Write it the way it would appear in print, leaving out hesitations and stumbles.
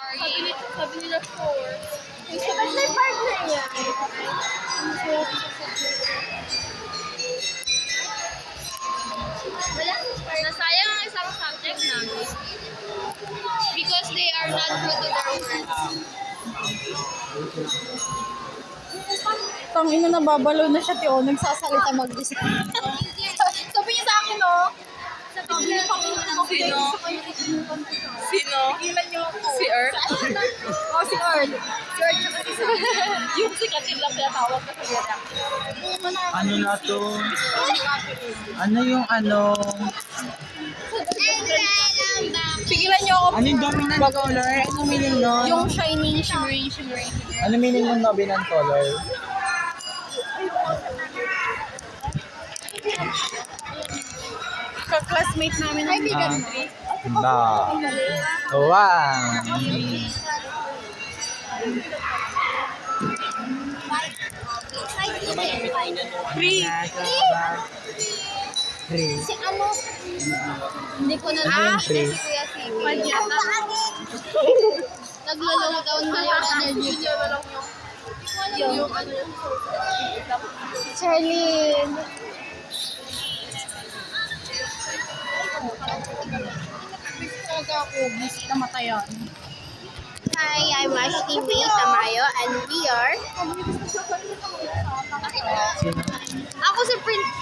Sabi nila 4. Ba't may partner niya? Nasayang ang isang subject namin. Because they are not true to their words. Tangina, nababalo na siya, Tio. Nagsasalita mag-isa. Sabi niya sa akin, oh. Sino? Sino? Tigilan niyo ako. Si Earth? Oh, si Earth. Si Earth tsaka si Sam. Yung sikatin lang pinatawag ko sa gera. Ano na to? Ano yung ano? Pigilan niyo ako. Ano yung dominant color? Ano meaning nun? Yung shining, shimmering. Ano meaning ng dominant color? Ka-classmate namin ng Ah, ba. Wow. Free. Free. Si ano? Hindi ko na Ano yung free? Si Kuya Siwi. Padyata. Naglo-low down na yung energy niya. Yung ano yung Charlene. Talaga ako, busy na matayan. Hi, I'm Ashley May Tamayo and we are... Sino? Ako si Prince.